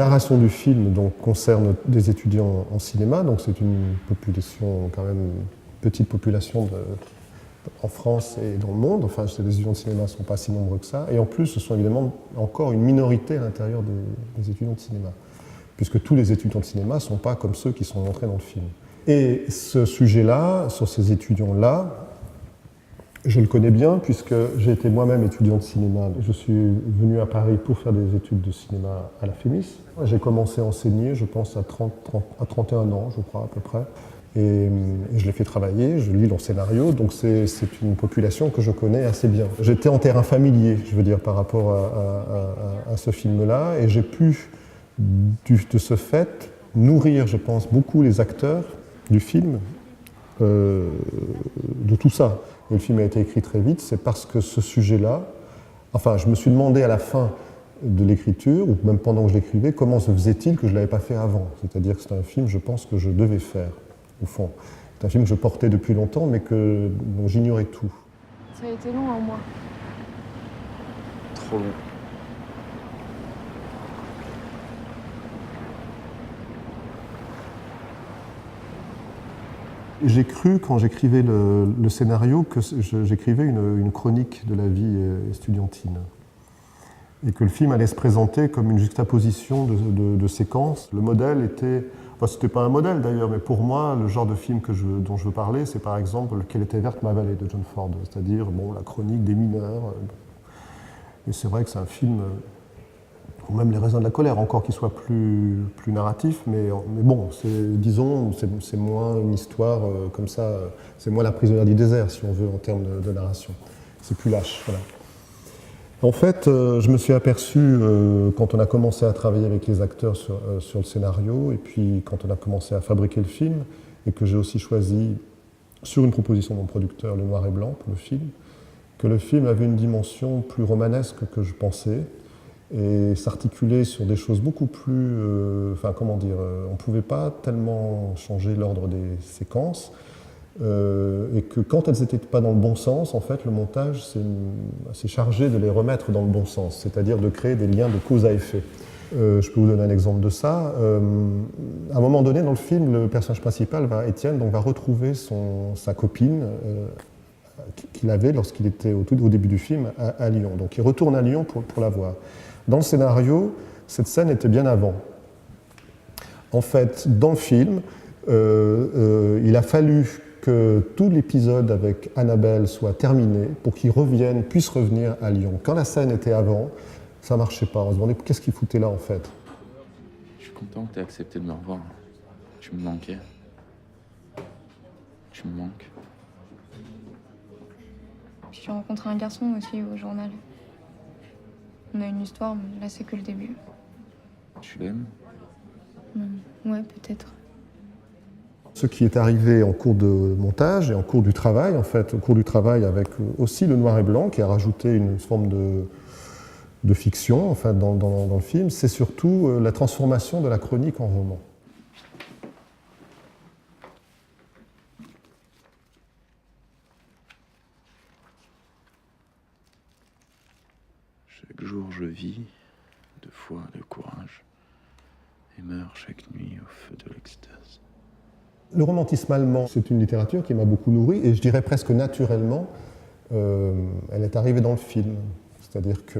narration du film donc, concerne des étudiants en cinéma, donc c'est une population, quand même, une petite population en France et dans le monde. Enfin, les étudiants de cinéma ne sont pas si nombreux que ça. Et en plus, ce sont évidemment encore une minorité à l'intérieur des étudiants de cinéma, puisque tous les étudiants de cinéma ne sont pas comme ceux qui sont montrés dans le film. Et ce sujet-là, sur ces étudiants-là, je le connais bien puisque j'ai été moi-même étudiant de cinéma. Je suis venu à Paris pour faire des études de cinéma à la FEMIS. J'ai commencé à enseigner, je pense, à 31 ans, je crois, à peu près. Et je les fais travailler, je lis leurs scénarios, donc c'est une population que je connais assez bien. J'étais en terrain familier, je veux dire, par rapport à ce film-là, et j'ai pu, de ce fait, nourrir, je pense, beaucoup les acteurs du film de tout ça. Et le film a été écrit très vite, c'est parce que ce sujet-là, enfin, je me suis demandé à la fin de l'écriture, ou même pendant que je l'écrivais, comment se faisait-il que je ne l'avais pas fait avant. C'est-à-dire que c'est un film, je pense, que je devais faire, au fond. C'est un film que je portais depuis longtemps, mais dont j'ignorais tout. Ça a été long, un mois. Trop long. J'ai cru, quand j'écrivais le scénario, que j'écrivais une chronique de la vie estudiantine. Et que le film allait se présenter comme une juxtaposition de séquences. Le modèle était... Enfin, c'était pas un modèle d'ailleurs, mais pour moi, le genre de film dont je veux parler, c'est par exemple « Quelle était verte ma vallée » de John Ford, c'est-à-dire bon, la chronique des mineurs. Et c'est vrai que c'est un film... ou même Les raisins de la colère, encore qu'il soit plus narratif, mais bon, disons, c'est moins une histoire comme ça, c'est moins La prisonnière du désert, si on veut, en termes de narration. C'est plus lâche, voilà. En fait, je me suis aperçu, quand on a commencé à travailler avec les acteurs sur le scénario, et puis quand on a commencé à fabriquer le film, et que j'ai aussi choisi, sur une proposition de mon producteur, le noir et blanc pour le film, que le film avait une dimension plus romanesque que je pensais, et s'articuler sur des choses beaucoup plus... enfin, comment dire, on ne pouvait pas tellement changer l'ordre des séquences, et que quand elles n'étaient pas dans le bon sens, en fait, le montage s'est chargé de les remettre dans le bon sens, c'est-à-dire de créer des liens de cause à effet. Je peux vous donner un exemple de ça. À un moment donné, dans le film, le personnage principal, Étienne, va retrouver sa copine qu'il avait lorsqu'il était au début du film à Lyon. Donc il retourne à Lyon pour la voir. Dans le scénario, cette scène était bien avant. En fait, dans le film, il a fallu que tout l'épisode avec Annabelle soit terminé pour qu'il puisse revenir à Lyon. Quand la scène était avant, ça ne marchait pas. On se demandait qu'est-ce qu'il foutait là en fait. Je suis content que tu aies accepté de me revoir. Tu me manquais. Tu me manques. Puis j'ai rencontré un garçon aussi au journal. On a une histoire, mais là c'est que le début. Tu l'aimes? Ouais, peut-être. Ce qui est arrivé en cours de montage et en cours du travail, en fait, au cours du travail avec aussi le noir et blanc qui a rajouté une forme de fiction en fait, dans le film, c'est surtout la transformation de la chronique en roman. Chaque jour je vis de foi, de courage, et meurs chaque nuit au feu de l'extase. Le romantisme allemand, c'est une littérature qui m'a beaucoup nourri, et je dirais presque naturellement, elle est arrivée dans le film. C'est-à-dire que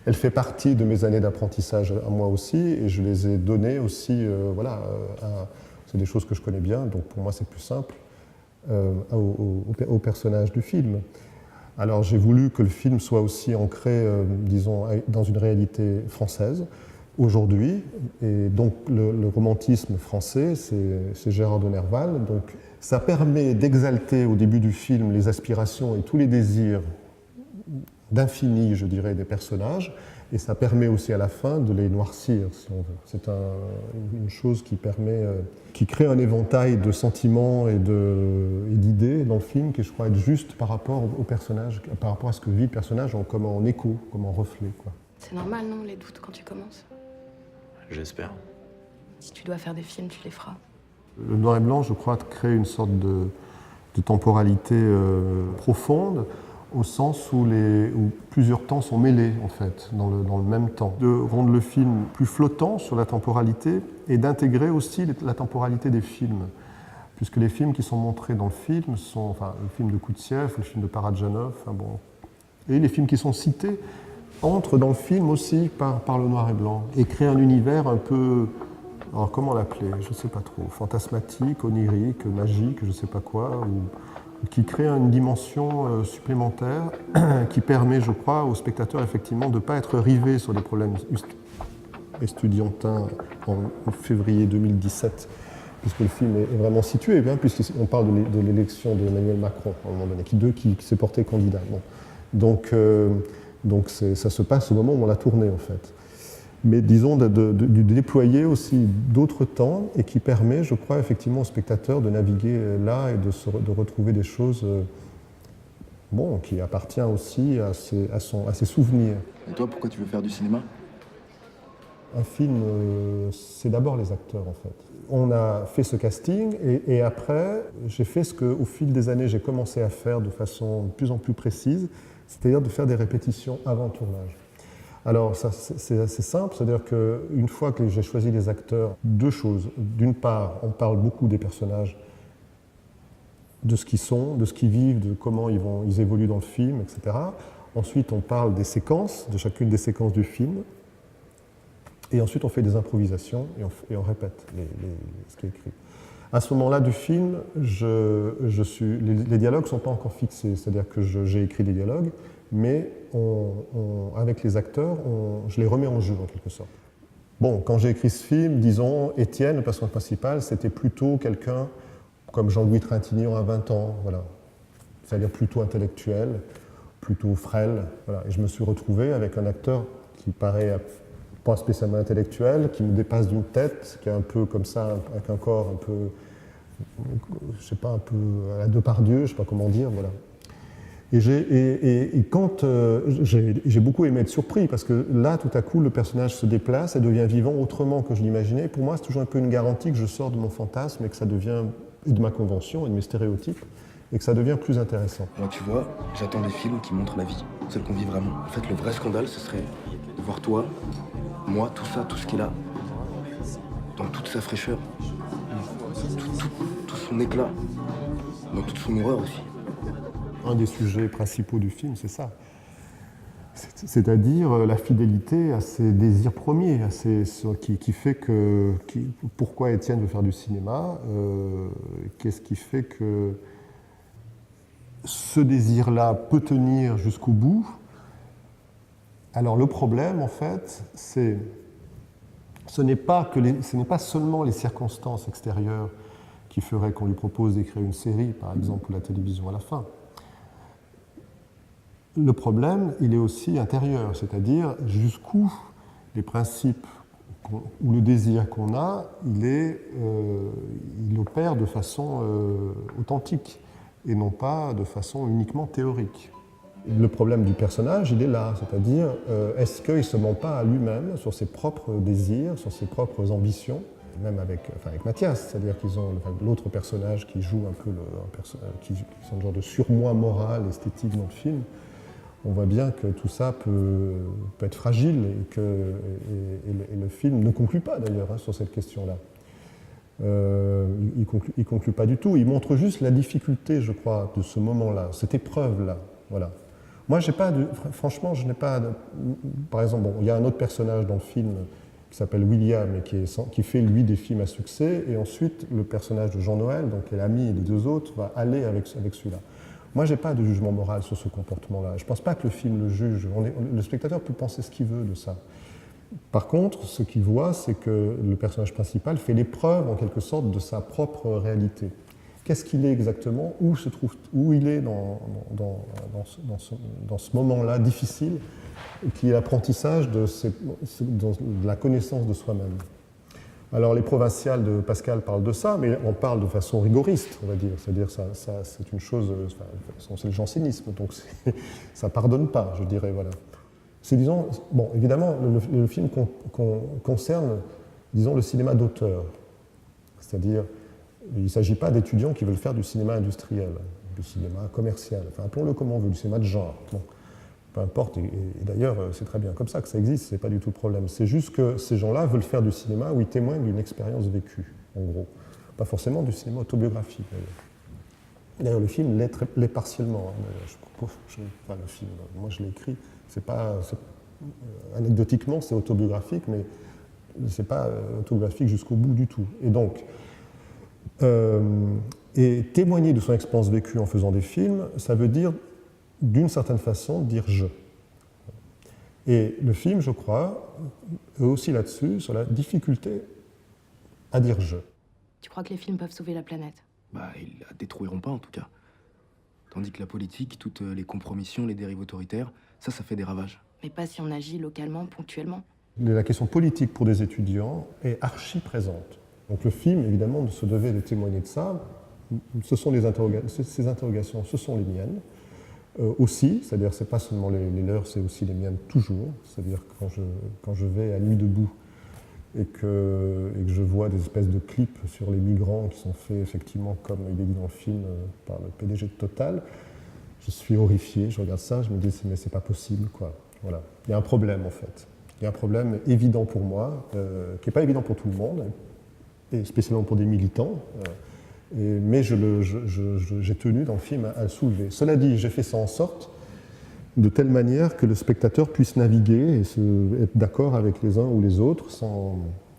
elle fait partie de mes années d'apprentissage à moi aussi, et je les ai données aussi, c'est des choses que je connais bien, donc pour moi c'est plus simple, au personnage du film. Alors j'ai voulu que le film soit aussi ancré, disons, dans une réalité française, aujourd'hui, et donc le romantisme français, c'est Gérard de Nerval, donc ça permet d'exalter au début du film les aspirations et tous les désirs d'infini, je dirais, des personnages, et ça permet aussi à la fin de les noircir, si on veut. C'est une chose qui crée un éventail de sentiments et d'idées dans le film qui, je crois, être juste par rapport au personnage, par rapport à ce que vit le personnage comme en écho, comme en reflet, quoi. C'est normal, non, les doutes quand tu commences? J'espère. Si tu dois faire des films, tu les feras. Le noir et blanc, je crois, crée une sorte de temporalité profonde. au sens où plusieurs temps sont mêlés, en fait, dans le même temps. De rendre le film plus flottant sur la temporalité et d'intégrer aussi la temporalité des films. Puisque les films qui sont montrés dans le film sont, enfin, le film de Koutsiev, le film de Parajanov, enfin bon, et les films qui sont cités entrent dans le film aussi par le noir et blanc et créent un univers un peu, alors comment l'appeler, je ne sais pas trop, fantasmatique, onirique, magique, je ne sais pas quoi, ou qui crée une dimension supplémentaire qui permet, je crois, aux spectateurs effectivement de ne pas être rivés sur des problèmes estudiantins en février 2017, puisque le film est vraiment situé, hein, puisqu'on parle de l'élection d'Emmanuel Macron à un moment donné, qui s'est porté candidat. Bon. Donc ça se passe au moment où on l'a tourné, en fait. Mais disons de déployer aussi d'autres temps et qui permet, je crois, effectivement aux spectateurs de naviguer là et de retrouver des choses bon, qui appartiennent aussi à ses souvenirs. Et toi, pourquoi tu veux faire du cinéma? Un film, c'est d'abord les acteurs, en fait. On a fait ce casting et après, j'ai fait ce qu'au fil des années, j'ai commencé à faire de façon de plus en plus précise, c'est-à-dire de faire des répétitions avant le tournage. Alors, c'est assez simple, c'est-à-dire qu'une fois que j'ai choisi les acteurs, deux choses. D'une part, on parle beaucoup des personnages, de ce qu'ils sont, de ce qu'ils vivent, de comment ils évoluent dans le film, etc. Ensuite, on parle des séquences, de chacune des séquences du film. Et ensuite, on fait des improvisations et on répète ce qui est écrit. À ce moment-là du film, les dialogues ne sont pas encore fixés, c'est-à-dire que j'ai écrit des dialogues, mais avec les acteurs, je les remets en jeu en quelque sorte. Bon, quand j'ai écrit ce film, disons, Étienne, le personnage principal, c'était plutôt quelqu'un comme Jean-Louis Trintignant à 20 ans, voilà. C'est-à-dire plutôt intellectuel, plutôt frêle. Voilà. Et je me suis retrouvé avec un acteur qui paraît pas spécialement intellectuel, qui me dépasse d'une tête, qui est un peu comme ça, avec un corps un peu, je sais pas, un peu à la Depardieu, je sais pas comment dire, voilà. Et quand j'ai beaucoup aimé être surpris, parce que là, tout à coup, le personnage se déplace et devient vivant autrement que je l'imaginais. Pour moi, c'est toujours un peu une garantie que je sors de mon fantasme et que ça devient, et de ma convention et de mes stéréotypes, et que ça devient plus intéressant. Moi, tu vois, j'attends des films qui montrent la vie, celle qu'on vit vraiment. En fait, le vrai scandale, ce serait de voir toi, moi, tout ça, tout ce qu'il a, dans toute sa fraîcheur, tout son éclat, dans toute son horreur aussi. Un des sujets principaux du film, c'est ça. C'est-à-dire la fidélité à ses désirs premiers, qui fait que... pourquoi Étienne veut faire du cinéma, qu'est-ce qui fait que ce désir-là peut tenir jusqu'au bout. Alors le problème, en fait, ce n'est pas seulement les circonstances extérieures qui feraient qu'on lui propose d'écrire une série, par exemple, ou la télévision à la fin. Le problème, il est aussi intérieur, c'est-à-dire jusqu'où les principes ou le désir qu'on a, il opère de façon authentique et non pas de façon uniquement théorique. Le problème du personnage, il est là, c'est-à-dire est-ce qu'il ne se ment pas à lui-même sur ses propres désirs, sur ses propres ambitions, même avec Mathias, c'est-à-dire qu'ils ont l'autre personnage qui joue un peu qui sont un genre de surmoi moral, esthétique dans le film. On voit bien que tout ça peut être fragile et le film ne conclut pas d'ailleurs sur cette question-là. Il conclut pas du tout. Il montre juste la difficulté, je crois, de ce moment-là, cette épreuve-là. Voilà. Moi, franchement, je n'ai pas. Par exemple, bon, il y a un autre personnage dans le film qui s'appelle William et qui fait lui des films à succès, et ensuite le personnage de Jean-Noël, donc qui est l'ami des deux autres, va aller avec celui-là. Moi, je n'ai pas de jugement moral sur ce comportement-là. Je ne pense pas que le film le juge. Le spectateur peut penser ce qu'il veut de ça. Par contre, ce qu'il voit, c'est que le personnage principal fait l'épreuve, en quelque sorte, de sa propre réalité. Qu'est-ce qu'il est exactement? Où il est dans ce moment-là difficile, qui est l'apprentissage de la connaissance de soi-même. Alors les provinciales de Pascal parlent de ça, mais on parle de façon rigoriste, on va dire. C'est-à-dire ça c'est une chose, c'est le jansénisme, donc ça pardonne pas, je dirais, voilà. C'est, disons, bon, évidemment, le film concerne, disons, le cinéma d'auteur. C'est-à-dire, il ne s'agit pas d'étudiants qui veulent faire du cinéma industriel. du cinéma commercial, enfin appelons-le comme on veut, du cinéma de genre. Bon, peu importe, et d'ailleurs c'est très bien comme ça que ça existe, c'est pas du tout le problème. C'est juste que ces gens-là veulent faire du cinéma où ils témoignent d'une expérience vécue, en gros. Pas forcément du cinéma autobiographique, d'ailleurs. D'ailleurs, le film l'est partiellement. Hein. Le film, moi je l'ai écrit, anecdotiquement c'est autobiographique, mais c'est pas autobiographique jusqu'au bout du tout. Et donc, et témoigner de son expérience vécue en faisant des films, ça veut dire, d'une certaine façon, dire « je ». Et le film, je crois, est aussi là-dessus, sur la difficulté à dire « je ». Tu crois que les films peuvent sauver la planète? Bah, ils la détruiront pas en tout cas. Tandis que la politique, toutes les compromissions, les dérives autoritaires, ça fait des ravages. Mais pas si on agit localement, ponctuellement. La question politique pour des étudiants est archi présente. Donc le film, évidemment, se devait de témoigner de ça. Ce sont ces interrogations, ce sont les miennes. Aussi, c'est-à-dire c'est pas seulement les leurs, c'est aussi les miennes toujours. C'est-à-dire quand je vais à Nuit debout et que je vois des espèces de clips sur les migrants qui sont faits effectivement comme il est dit dans le film par le PDG de Total, je suis horrifié, je regarde ça, je me dis mais c'est pas possible quoi. Voilà. Il y a un problème en fait. Il y a un problème évident pour moi, qui n'est pas évident pour tout le monde, et spécialement pour des militants, mais j'ai tenu dans le film à le soulever. Cela dit, j'ai fait ça en sorte de telle manière que le spectateur puisse naviguer et être d'accord avec les uns ou les autres.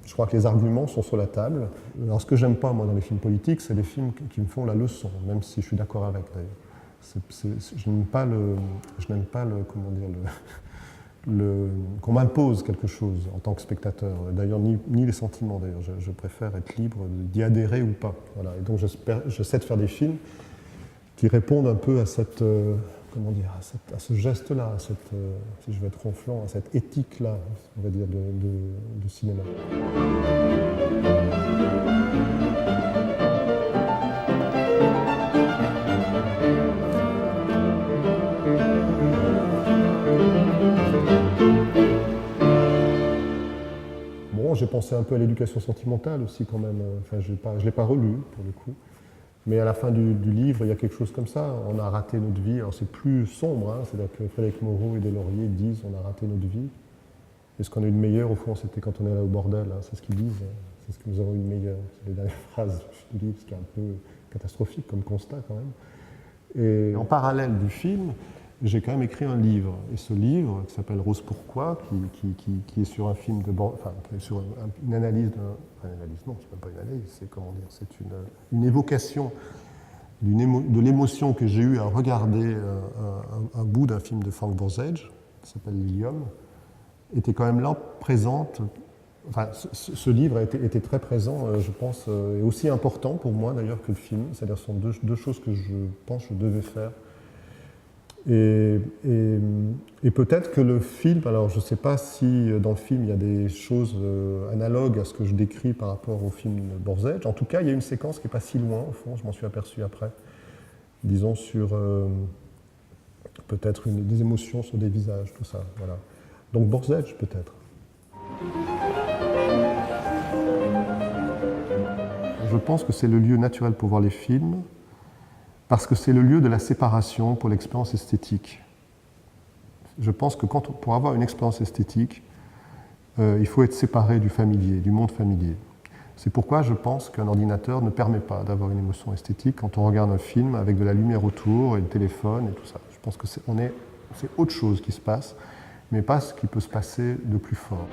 Je crois que les arguments sont sur la table. Alors ce que j'aime pas moi dans les films politiques, c'est les films qui me font la leçon, même si je suis d'accord avec d'ailleurs. Je n'aime pas comment dire, qu'on m'impose quelque chose en tant que spectateur. D'ailleurs, ni les sentiments d'ailleurs. Je préfère être libre d'y adhérer ou pas. Voilà. Et donc j'essaie de faire des films qui répondent un peu à cette comment dire, à ce geste-là, si je veux être ronflant, à cette éthique-là, on va dire, de cinéma. Bon, j'ai pensé un peu à l'éducation sentimentale aussi quand même. Enfin, je ne l'ai pas relu, pour le coup. Mais à la fin du livre, il y a quelque chose comme ça. On a raté notre vie. Alors c'est plus sombre, hein. C'est-à-dire que Frédéric Moreau et Deslauriers disent on a raté notre vie. Et ce qu'on a eu de meilleur, au fond, c'était quand on est allé au bordel. Hein. C'est ce qu'ils disent. C'est ce que nous avons eu de meilleur. C'est les dernières phrases du livre, ce qui est un peu catastrophique comme constat quand même. Et en parallèle du film, j'ai quand même écrit un livre. Et ce livre, qui s'appelle Rose Pourquoi, qui est sur un film de enfin, qui est sur une analyse non, c'est même pas une analyse, c'est comment dire, c'est une évocation de l'émotion que j'ai eue à regarder un bout d'un film de Frank Borzage, qui s'appelle Lilium, était quand même là, présente. Enfin, ce livre était très présent, je pense, et aussi important pour moi d'ailleurs que le film. C'est-à-dire ce sont deux choses que je pense que je devais faire. Et peut-être que le film, alors je ne sais pas si dans le film il y a des choses analogues à ce que je décris par rapport au film Borzage. En tout cas, il y a une séquence qui n'est pas si loin, au fond, je m'en suis aperçu après. Disons sur peut-être des émotions sur des visages, tout ça. Voilà. Donc Borzage, peut-être. Je pense que c'est le lieu naturel pour voir les films, parce que c'est le lieu de la séparation pour l'expérience esthétique. Je pense que pour avoir une expérience esthétique, il faut être séparé du familier, du monde familier. C'est pourquoi je pense qu'un ordinateur ne permet pas d'avoir une émotion esthétique quand on regarde un film avec de la lumière autour et le téléphone et tout ça. Je pense que c'est autre chose qui se passe, mais pas ce qui peut se passer de plus fort.